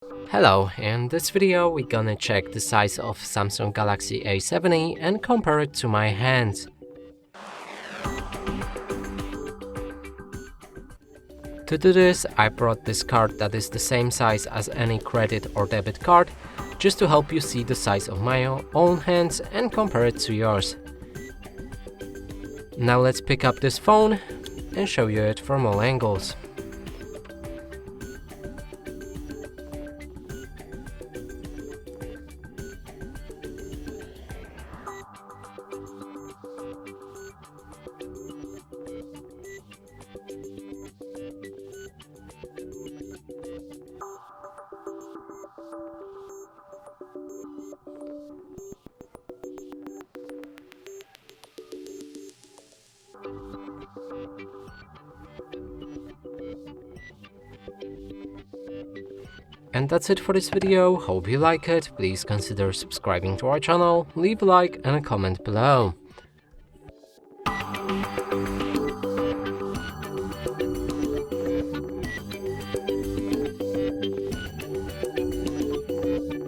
Hello, in this video we're gonna check the size of Samsung Galaxy A73 and compare it to my hands. To do this, I brought this card that is the same size as any credit or debit card, just to help you see the size of my own hands and compare it to yours. Now let's pick up this phone and show you it from all angles. And that's it for this video. Hope you like it. Please consider subscribing to our channel, leave a like and a comment below.